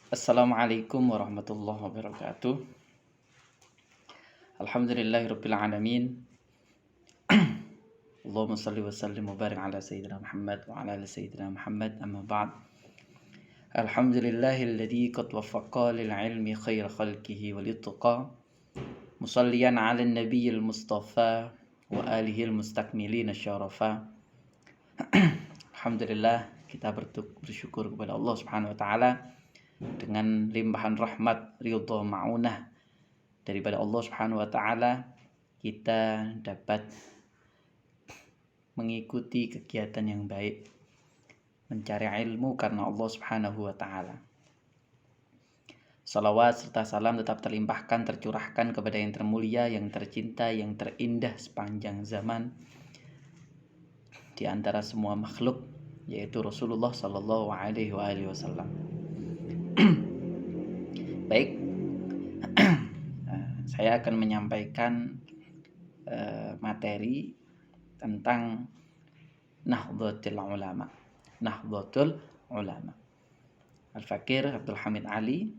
Assalamualaikum warahmatullahi wabarakatuh. Alhamdulillahirabbil alamin. Allahumma shalli wa sallim wa barik ala sayyidina Muhammad wa ala ali sayyidina Muhammad, amma ba'd. Alhamdulillahilladzi qad waffaqa lil ilmi khaira khalqihi wal ittaqa. Musalliyan ala nabiyil mustafa wa alihil mustakmilin syarafa. Alhamdulillah, kita bersyukur kepada Allah Subhanahu wa taala dengan limpahan rahmat, ridha, ma'unah daripada Allah Subhanahu wa taala, kita dapat mengikuti kegiatan yang baik, mencari ilmu karena Allah Subhanahu wa taala. Salawat serta salam tetap terlimpahkan, tercurahkan kepada yang termulia, yang tercinta, yang terindah sepanjang zaman di antara semua makhluk, yaitu Rasulullah sallallahu alaihi wasallam. Baik, saya akan menyampaikan materi tentang Nahdlatul Ulama. Nahdlatul Ulama. Al-Fakir Abdul Hamid Ali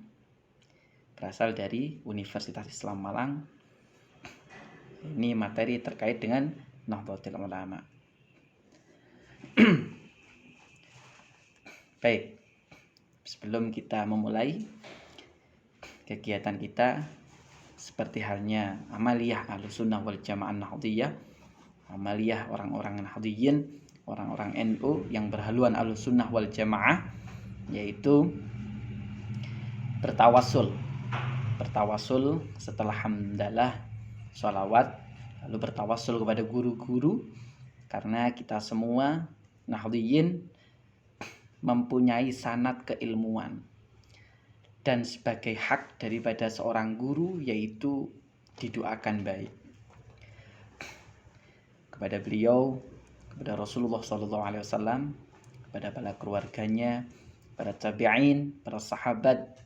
berasal dari Universitas Islam Malang. Ini materi terkait dengan Nahdlatul Ulama. Baik, sebelum kita memulai kegiatan kita, seperti halnya amaliyah Ahlussunnah wal Jamaah Nahdliyah, amaliyah orang-orang Nahdliyin, orang-orang NU yang berhaluan Ahlussunnah wal Jamaah, yaitu bertawassul setelah hamdalah, sholawat, lalu bertawassul kepada guru-guru, karena kita semua Nahdliyin mempunyai sanad keilmuan, dan sebagai hak daripada seorang guru yaitu didoakan baik kepada beliau, kepada Rasulullah SAW, kepada para keluarganya, para tabi'in, para sahabat,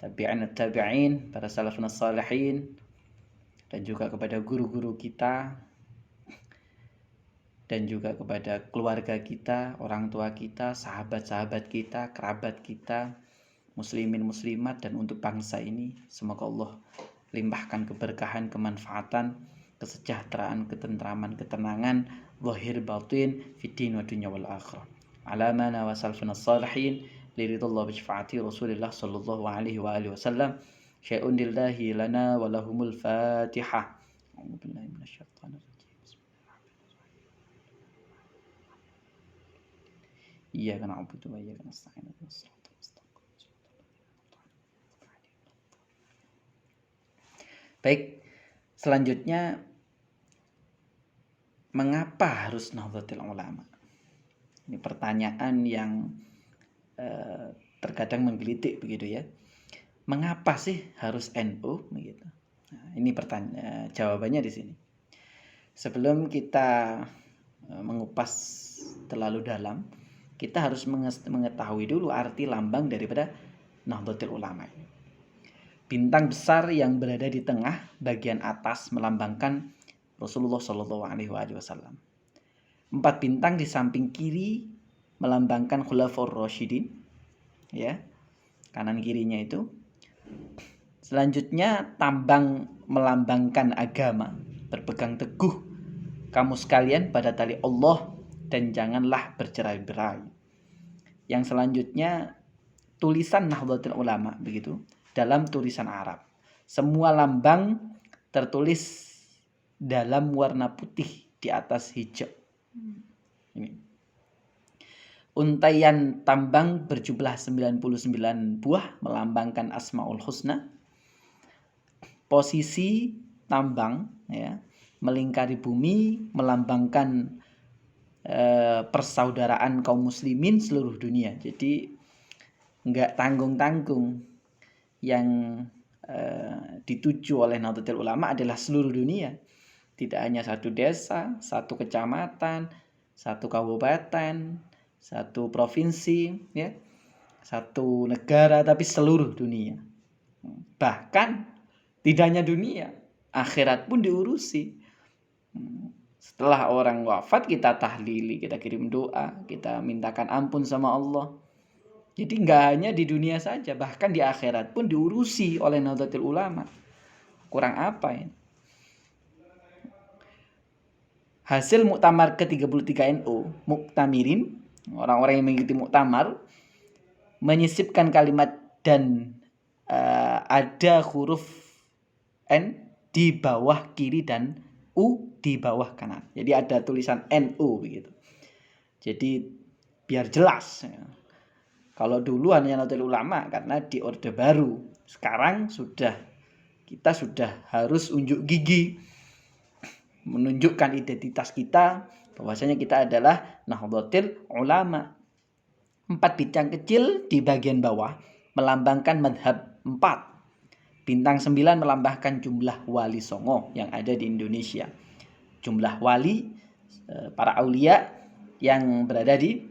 tabi'in, para salafun salihin, dan juga kepada guru-guru kita, dan juga kepada keluarga kita, orang tua kita, sahabat-sahabat kita, kerabat kita, muslimin muslimat, dan untuk bangsa ini. Semoga Allah limpahkan keberkahan, kemanfaatan, kesejahteraan, ketentraman, ketenangan, zahir batin, fiddin wa dunya wal akhirah. Ala mana wa salafuna salihin, liridullah bi syafaati Rasulillah sallallahu alaihi wa alihi wasallam. Syai'un lillahi lana wa lahumul Fatihah. A'udzu billahi minasyaitonir rajim. Iyyaka na'budu wa iyyaka nasta'in. Baik, selanjutnya, mengapa harus Nahdlatul Ulama? Ini pertanyaan yang terkadang menggelitik begitu ya. Mengapa sih harus NU begitu? Nah, ini jawabannya di sini. Sebelum kita mengupas terlalu dalam, kita harus mengetahui dulu arti lambang daripada Nahdlatul Ulama ini. Bintang besar yang berada di tengah bagian atas melambangkan Rasulullah Shallallahu Alaihi Wasallam. 4 bintang di samping kiri melambangkan Khulafaur Rasyidin, ya, kanan kirinya itu. Selanjutnya tambang melambangkan agama. Berpegang teguh kamu sekalian pada tali Allah dan janganlah bercerai-berai. Yang selanjutnya tulisan Nahdlatul Ulama begitu, dalam tulisan Arab. Semua lambang tertulis dalam warna putih di atas hijau. Ini. Untaian tambang berjumlah 99 buah melambangkan Asmaul Husna. Posisi tambang, ya, melingkari bumi melambangkan persaudaraan kaum muslimin seluruh dunia. Jadi enggak tanggung-tanggung, yang dituju oleh Nahdlatul Ulama adalah seluruh dunia. Tidak hanya satu desa, satu kecamatan, satu kabupaten, satu provinsi, ya, satu negara, tapi seluruh dunia. Bahkan tidak hanya dunia, akhirat pun diurusi. Setelah orang wafat, kita tahlili, kita kirim doa, kita mintakan ampun sama Allah. Jadi nggak hanya di dunia saja, bahkan di akhirat pun diurusi oleh Nahdlatul Ulama. Kurang apa ya? Hasil muktamar ke-33 NU, muktamirin, orang-orang yang mengikuti muktamar, menyisipkan kalimat dan ada huruf N di bawah kiri dan U di bawah kanan. Jadi ada tulisan NU begitu. Jadi biar jelas. Kalau dulu hanya Nahdlatul Ulama karena di Orde Baru. Sekarang kita sudah harus unjuk gigi menunjukkan identitas kita bahwasanya kita adalah Nahdlatul Ulama. 4 bintang kecil di bagian bawah melambangkan madhab 4. Bintang 9 melambangkan jumlah wali songo yang ada di Indonesia. Jumlah wali para aulia yang berada di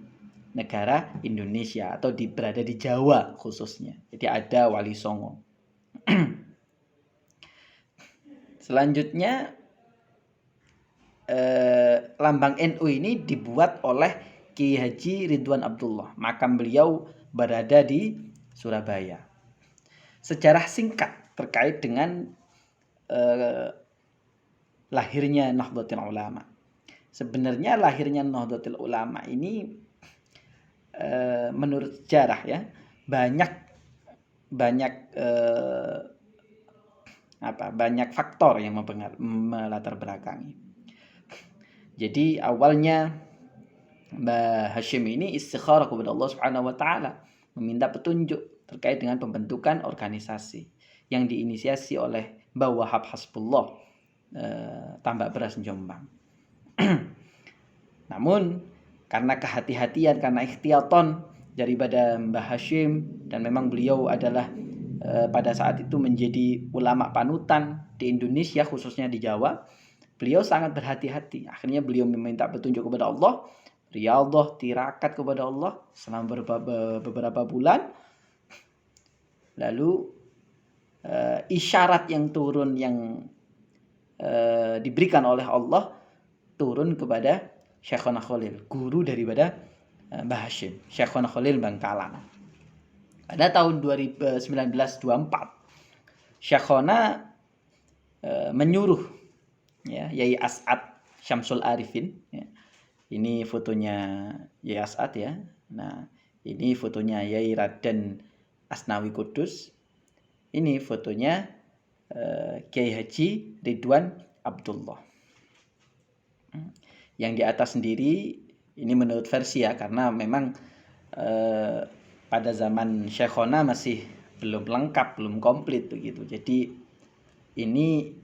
negara Indonesia atau berada di Jawa khususnya. Jadi ada wali songo. Selanjutnya lambang NU ini dibuat oleh Ki Haji Ridwan Abdullah. Makam beliau berada di Surabaya. Sejarah singkat terkait dengan lahirnya Nahdlatul Ulama. Sebenarnya lahirnya Nahdlatul Ulama ini menurut sejarah ya banyak faktor yang melatar belakangi. Jadi awalnya Mbah Hashim ini istikharah kepada Allah Subhanahu wa taala, meminta petunjuk terkait dengan pembentukan organisasi yang diinisiasi oleh Mbah Wahab Hasbullah, Tambak Beras Jombang. Namun karena kehati-hatian, karena ikhtiyatan daripada Mbah Hashim, dan memang beliau adalah pada saat itu menjadi ulama panutan di Indonesia khususnya di Jawa, beliau sangat berhati-hati. Akhirnya beliau meminta petunjuk kepada Allah, riyadhah, tirakat kepada Allah selama beberapa bulan. Lalu isyarat yang turun yang diberikan oleh Allah turun kepada Syekhona Khalil, guru daripada Mbah Hashim, Syekhona Khalil Bangkalan. Pada tahun 1924 Syekhona menyuruh Yai As'ad Syamsul Arifin. Ini fotonya Yai As'ad ya. Nah, ini fotonya Yai Raden Asnawi Kudus. Ini fotonya Kiai Haji Ridwan Abdullah. Yang di atas sendiri ini menurut versi ya, karena memang pada zaman Syekhona masih belum lengkap, belum komplit begitu. Jadi ini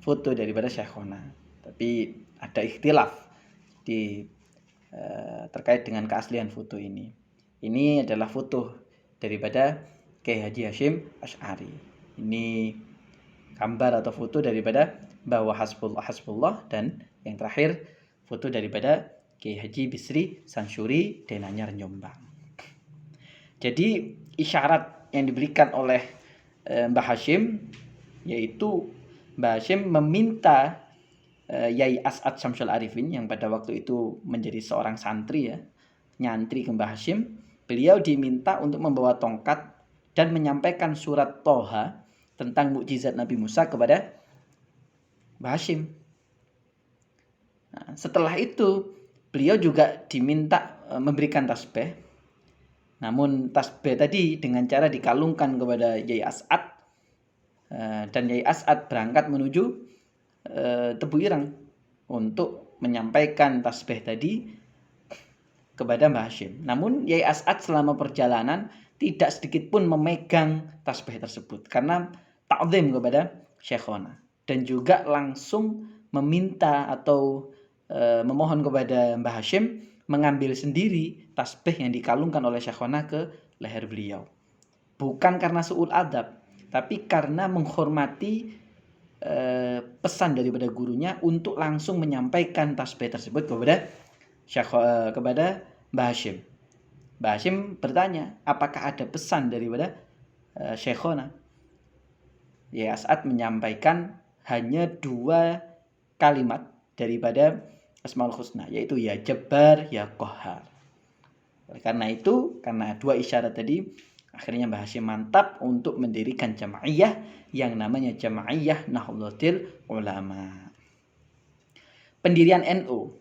foto daripada Syekhona, tapi ada ikhtilaf terkait dengan keaslian foto ini. Ini adalah foto daripada Kiai Haji Hashim Asy'ari. Ini gambar atau foto daripada Mbah Hasbullah, dan yang terakhir foto daripada Kiai Haji Bisri Sansuri Denanyar Jombang. Jadi isyarat yang diberikan oleh Mbah Hashim, yaitu Mbah Hashim meminta Yai As'ad Syamsul Arifin yang pada waktu itu menjadi seorang santri ya, nyantri ke Mbah Hashim. Beliau diminta untuk membawa tongkat dan menyampaikan surat Toha tentang mukjizat Nabi Musa kepada Mbah Hashim. Nah, setelah itu beliau juga diminta memberikan tasbih. Namun tasbih tadi dengan cara dikalungkan kepada Yai As'ad, dan Yai As'ad berangkat menuju Tebu Ireng untuk menyampaikan tasbih tadi kepada Mbah Hashim. Namun Yai As'ad selama perjalanan tidak sedikit pun memegang tasbih tersebut karena ta'zim kepada Syekhona, dan juga langsung meminta atau memohon kepada Mbah Hashim mengambil sendiri tasbih yang dikalungkan oleh Syekhona ke leher beliau. Bukan karena su'ul adab, tapi karena menghormati pesan daripada gurunya untuk langsung menyampaikan tasbih tersebut kepada Mbah Hashim. Mbah Hashim bertanya, apakah ada pesan daripada Syekhona? Yai As'ad menyampaikan hanya 2 kalimat daripada Asmaul Husna, yaitu ya Jabbar, ya Qahhar. Oleh karena itu, karena dua isyarat tadi, akhirnya Mbah Hashim mantap untuk mendirikan jamaiyah yang namanya Jamaiyah Nahdlatul Ulama. Pendirian NU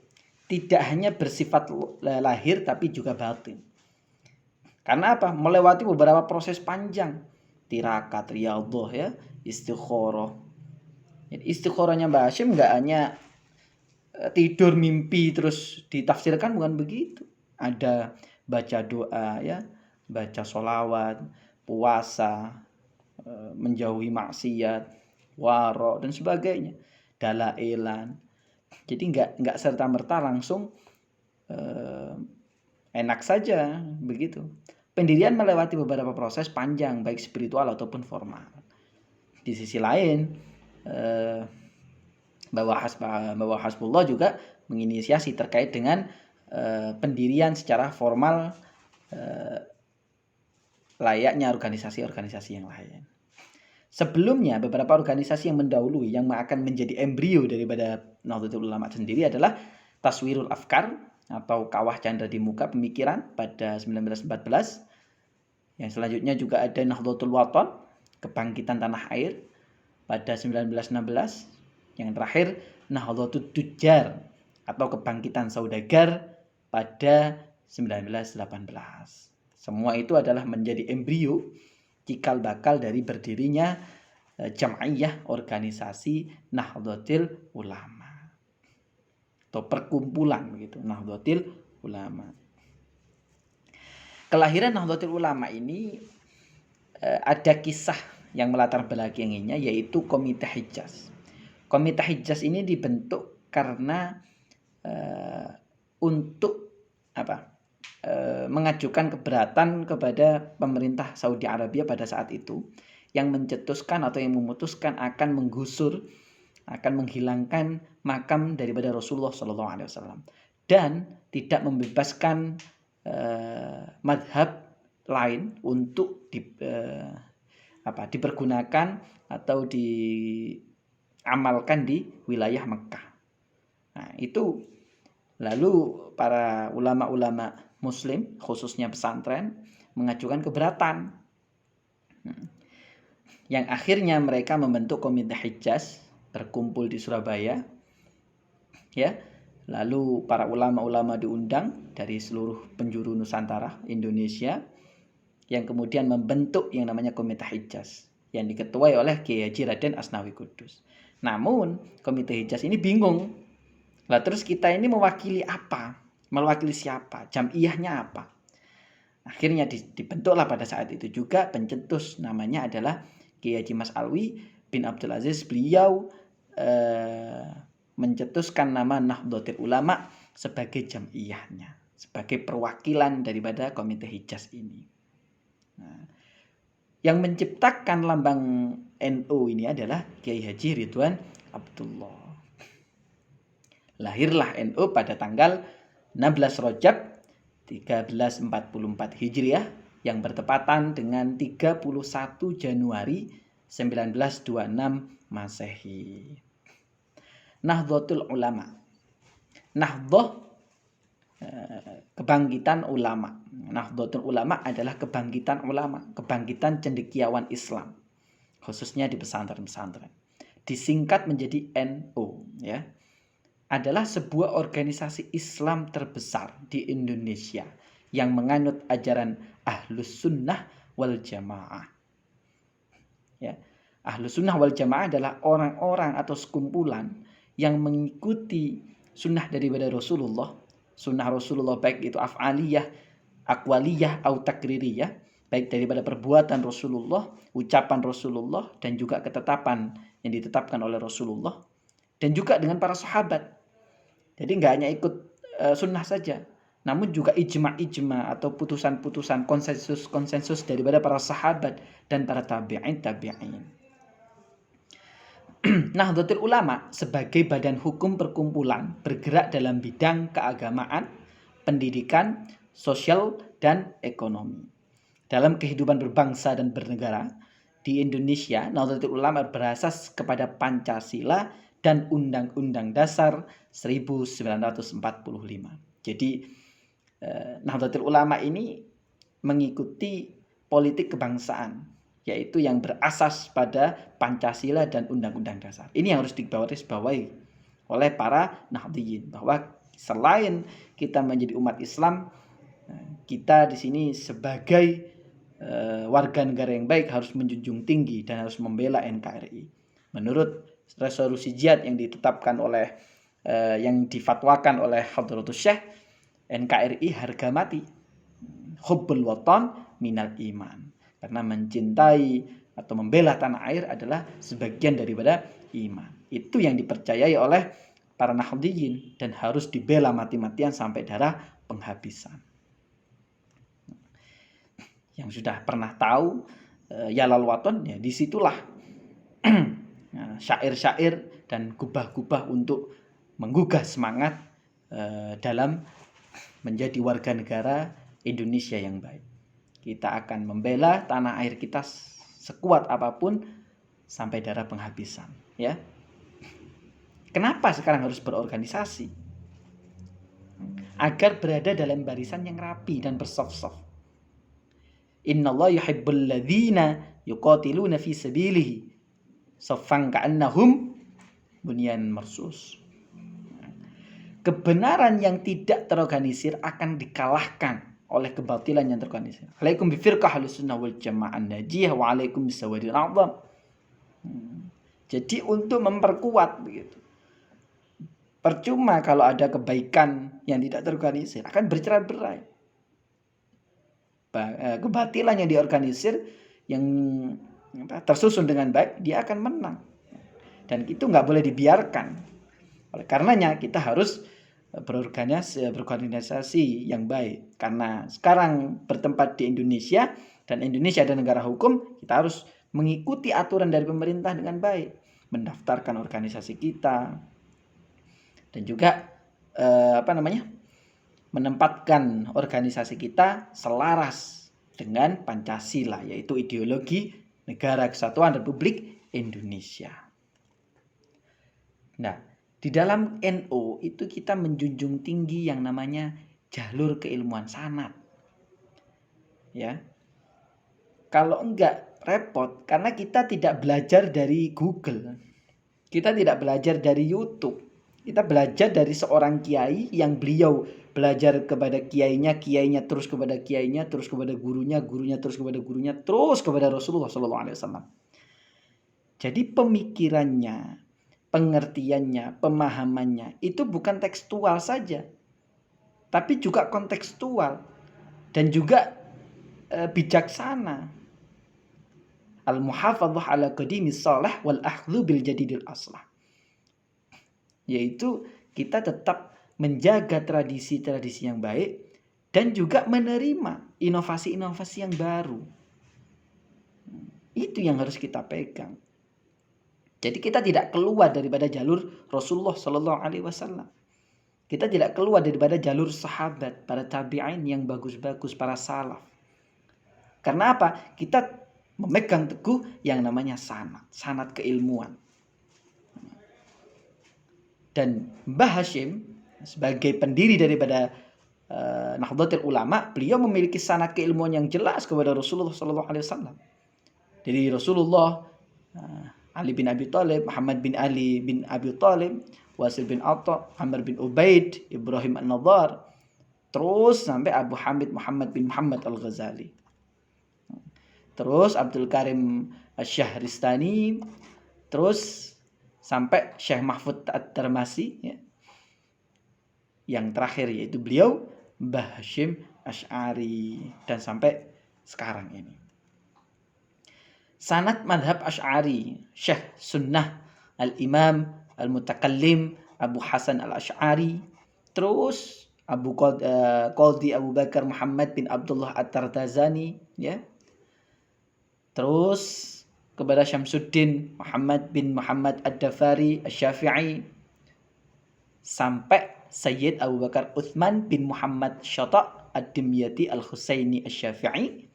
tidak hanya bersifat lahir tapi juga batin. Karena apa? Melewati beberapa proses panjang. Tirakat, riyadhah ya, istikharah. Istikharahnya Mbah Hashim nggak hanya tidur mimpi terus ditafsirkan, bukan begitu. Ada baca doa ya, baca sholawat, puasa, menjauhi maksiat, waro dan sebagainya, dalailan. Jadi nggak serta merta langsung enak saja begitu. Pendirian melewati beberapa proses panjang baik spiritual ataupun formal. Di sisi lain bahwa Hasbullah juga menginisiasi terkait dengan pendirian secara formal layaknya organisasi-organisasi yang lain. Sebelumnya beberapa organisasi yang mendahului yang akan menjadi embrio daripada Nahdlatul Ulama sendiri adalah Taswirul Afkar atau Kawah Candra di Muka Pemikiran pada 1914. Yang selanjutnya juga ada Nahdlatul Wathon, Kebangkitan Tanah Air pada 1916. Yang terakhir Nahdlatul Tujjar atau Kebangkitan Saudagar pada 1918. Semua itu adalah menjadi embrio cikal bakal dari berdirinya Jamaiyah organisasi Nahdlatul Ulama atau perkumpulan begitu, Nahdlatul Ulama. Kelahiran Nahdlatul Ulama ini ada kisah yang melatar belakanginya, yaitu Komite Hijaz. Komite Hijaz ini dibentuk karena untuk mengajukan keberatan kepada pemerintah Saudi Arabia pada saat itu, yang mencetuskan atau yang memutuskan akan menggusur, akan menghilangkan makam daripada Rasulullah SAW dan tidak membebaskan madhab lain untuk dipergunakan atau diamalkan di wilayah Mekah. Nah, itu lalu para ulama-ulama Muslim, khususnya pesantren, mengajukan keberatan. Yang akhirnya mereka membentuk Komite Hijaz, berkumpul di Surabaya. Ya. Lalu para ulama-ulama diundang dari seluruh penjuru Nusantara, Indonesia, yang kemudian membentuk yang namanya Komite Hijaz, yang diketuai oleh Kiai Haji Raden Asnawi Kudus. Namun, Komite Hijaz ini bingung. Lah terus kita ini mewakili apa? Mewakili siapa? Jam'iyahnya apa? Akhirnya dibentuklah pada saat itu juga pencetus, namanya adalah Kiai Haji Mas Alwi bin Abdul Aziz. Beliau mencetuskan nama Nahdlatul Ulama sebagai jam'iyahnya, sebagai perwakilan daripada Komite Hijaz ini. Nah, yang menciptakan lambang NU ini adalah Kiai Haji Ridwan Abdullah. Lahirlah NU pada tanggal 16 Rajab 1344 Hijriah yang bertepatan dengan 31 Januari 1926 Masehi. Nahdlatul Ulama. Nahdlah kebangkitan ulama. Nahdlatul Ulama adalah kebangkitan ulama, kebangkitan cendekiawan Islam, khususnya di pesantren-pesantren. Disingkat menjadi NU, ya. Adalah sebuah organisasi Islam terbesar di Indonesia yang menganut ajaran Ahlus Sunnah wal Jamaah. Ya, Ahlus Sunnah wal Jamaah adalah orang-orang atau sekumpulan yang mengikuti sunnah daripada Rasulullah, sunnah Rasulullah baik itu af'aliyah, aqwaliyah, atau takririyah, baik daripada perbuatan Rasulullah, ucapan Rasulullah, dan juga ketetapan yang ditetapkan oleh Rasulullah, dan juga dengan para sahabat. Jadi nggak hanya ikut sunnah saja, namun juga ijma' atau putusan-putusan, konsensus daripada para sahabat dan para tabi'in. Nahdlatul Ulama sebagai badan hukum perkumpulan bergerak dalam bidang keagamaan, pendidikan, sosial, dan ekonomi. Dalam kehidupan berbangsa dan bernegara di Indonesia, Nahdlatul Ulama berasas kepada Pancasila dan Undang-Undang Dasar 1945. Jadi Nahdlatul Ulama ini mengikuti politik kebangsaan, yaitu yang berasas pada Pancasila dan Undang-Undang Dasar. Ini yang harus digarisbawahi oleh para Nahdliyin, bahwa selain kita menjadi umat Islam, kita di sini sebagai warga negara yang baik harus menjunjung tinggi dan harus membela NKRI. Menurut resolusi jihad yang ditetapkan oleh yang difatwakan oleh Hadratus Syekh, NKRI harga mati. Hubbul watan minal iman. Karena mencintai atau membela tanah air adalah sebagian daripada iman. Itu yang dipercayai oleh para Nahdliyin dan harus dibela mati-matian sampai darah penghabisan. Yang sudah pernah tahu Yalal Waton, ya disitulah syair-syair dan gubah-gubah untuk menggugah semangat dalam menjadi warga negara Indonesia yang baik. Kita akan membela tanah air kita sekuat apapun sampai darah penghabisan, ya. Kenapa sekarang harus berorganisasi? Agar berada dalam barisan yang rapi dan bersaf-saf. Innallaha yuhibbul ladzina yuqatiluna fi sabilihi saffan ka'annahum bunyan marsus. Kebenaran yang tidak terorganisir akan dikalahkan oleh kebatilan yang terorganisir. Alaikum bifirqah ahlussunnah wal jamaah najiyah wa alaikum bisawadil a'zam. Jadi untuk memperkuat begitu. Percuma kalau ada kebaikan yang tidak terorganisir, akan bercerai-berai. Kebatilan yang diorganisir, yang tersusun dengan baik, dia akan menang. Dan itu nggak boleh dibiarkan. Oleh karenanya kita harus berorganisasi yang baik. Karena sekarang bertempat di Indonesia, dan Indonesia adalah negara hukum, kita harus mengikuti aturan dari pemerintah dengan baik. Mendaftarkan organisasi kita. Dan juga menempatkan organisasi kita selaras dengan Pancasila, yaitu ideologi Negara Kesatuan Republik Indonesia. Nah, di dalam NU itu kita menjunjung tinggi yang namanya jalur keilmuan sanad. Ya. Kalau enggak repot, karena kita tidak belajar dari Google. Kita tidak belajar dari YouTube. Kita belajar dari seorang kiai yang beliau belajar kepada kiainya, kiainya terus kepada kiainya, terus kepada gurunya, gurunya terus kepada gurunya, terus kepada Rasulullah SAW. Jadi pemikirannya, pengertiannya, pemahamannya itu bukan tekstual saja, tapi juga kontekstual dan juga bijaksana. Al-muhafadzah ala qadimis salih wal akhdhu bil jadidil aslah. Yaitu kita tetap menjaga tradisi-tradisi yang baik dan juga menerima inovasi-inovasi yang baru. Itu yang harus kita pegang. Jadi kita tidak keluar daripada jalur Rasulullah Sallallahu Alaihi Wasallam. Kita tidak keluar daripada jalur sahabat, para tabi'in yang bagus-bagus, para salaf. Karena apa? Kita memegang teguh yang namanya sanad keilmuan. Dan Mbah Hashim sebagai pendiri daripada Nahdlatul Ulama, beliau memiliki sanad keilmuan yang jelas kepada Rasulullah SAW. Dari Rasulullah, Ali bin Abi Thalib, Muhammad bin Ali bin Abi Thalib, Wasil bin Atta, Amr bin Ubaid, Ibrahim An-Nadhar, terus sampai Abu Hamid Muhammad bin Muhammad Al-Ghazali. Terus Abdul Karim Asy-Syahristani, terus sampai Syekh Mahfud At-Tarmasi, ya. Yang terakhir yaitu beliau Mbah Hashim Asy'ari, dan sampai sekarang ini. Sanad madhab Asy'ari, Syekh Sunnah Al-Imam Al-Mutakallim Abu Hasan Al-Asy'ari, terus Qadhi Abu Bakar Muhammad bin Abdullah At-Tartazani, ya. Terus kepada Syamsuddin Muhammad bin Muhammad Ad-Dafari Asy-Syafi'i, sampai Sayyid Abu Bakar Uthman bin Muhammad Syata' Ad-Dimyati Al-Husaini Asy-Syafi'i,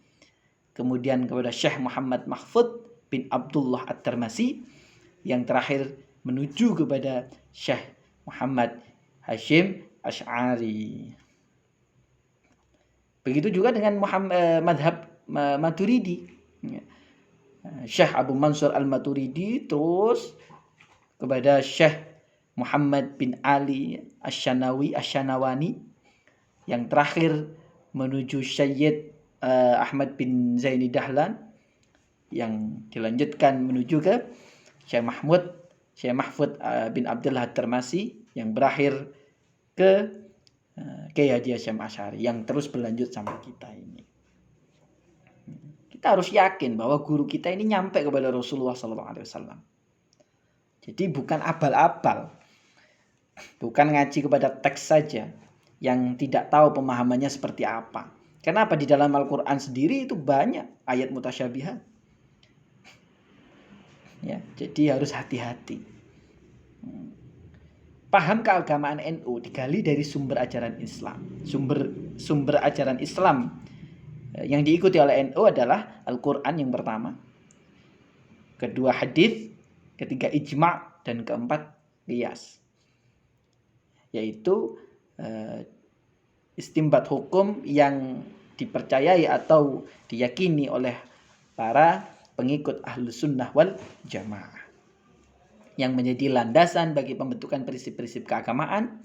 kemudian kepada Syekh Muhammad Mahfud bin Abdullah At-Tarmasi, yang terakhir menuju kepada Syekh Muhammad Hashim Asy'ari. Begitu juga dengan madhab Maturidi. Syekh Abu Mansur Al-Maturidi, terus kepada Syekh Muhammad bin Ali Asy-Syanawani, yang terakhir menuju Syed Ahmad bin Zaini Dahlan, yang dilanjutkan menuju ke Syekh Mahfud bin Abdullah At-Tirmasi, yang berakhir ke Kiai Haji Hasyim Asy'ari, yang terus berlanjut sampai kita ini. Kita harus yakin bahwa guru kita ini nyampe kepada Rasulullah SAW. Jadi bukan abal-abal, bukan ngaji kepada teks saja yang tidak tahu pemahamannya seperti apa. Kenapa? Di dalam Al-Quran sendiri itu banyak ayat mutasyabihat. Ya, jadi harus hati-hati. Paham keagamaan NU digali dari sumber ajaran Islam. Sumber ajaran Islam yang diikuti oleh NU adalah Al-Quran yang pertama, kedua hadis, ketiga ijma', dan keempat qiyas, yaitu istimbat hukum yang dipercayai atau diyakini oleh para pengikut Ahlus Sunnah wal Jamaah, yang menjadi landasan bagi pembentukan prinsip-prinsip keagamaan,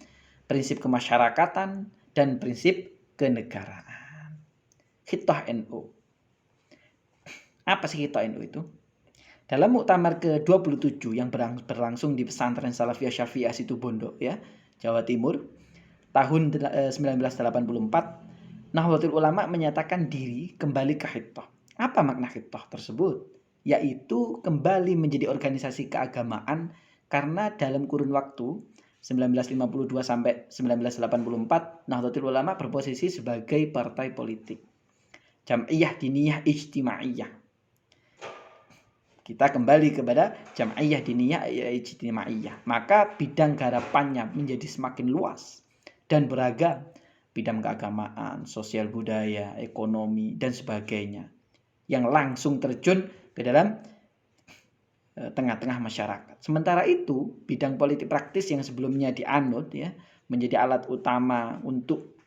prinsip kemasyarakatan, dan prinsip kenegaraan. Khithah NU. Apa sih Khithah NU itu? Dalam muktamar ke-27 yang berlangsung di pesantren Salafiyah Syafi'iyah Situbondo, ya, Jawa Timur, tahun 1984, Nahdlatul Ulama menyatakan diri kembali ke Khithah. Apa makna Khithah tersebut? Yaitu kembali menjadi organisasi keagamaan, karena dalam kurun waktu 1952 sampai 1984 Nahdlatul Ulama berposisi sebagai partai politik, Jam'iyah Diniyah Ijtimaiyah. Kita kembali kepada Jam'iyah Diniyah Ijtimaiyah. Maka bidang garapannya menjadi semakin luas dan beragam. Bidang keagamaan, sosial budaya, ekonomi, dan sebagainya, yang langsung terjun ke dalam tengah-tengah masyarakat. Sementara itu, bidang politik praktis yang sebelumnya dianut, ya, menjadi alat utama untuk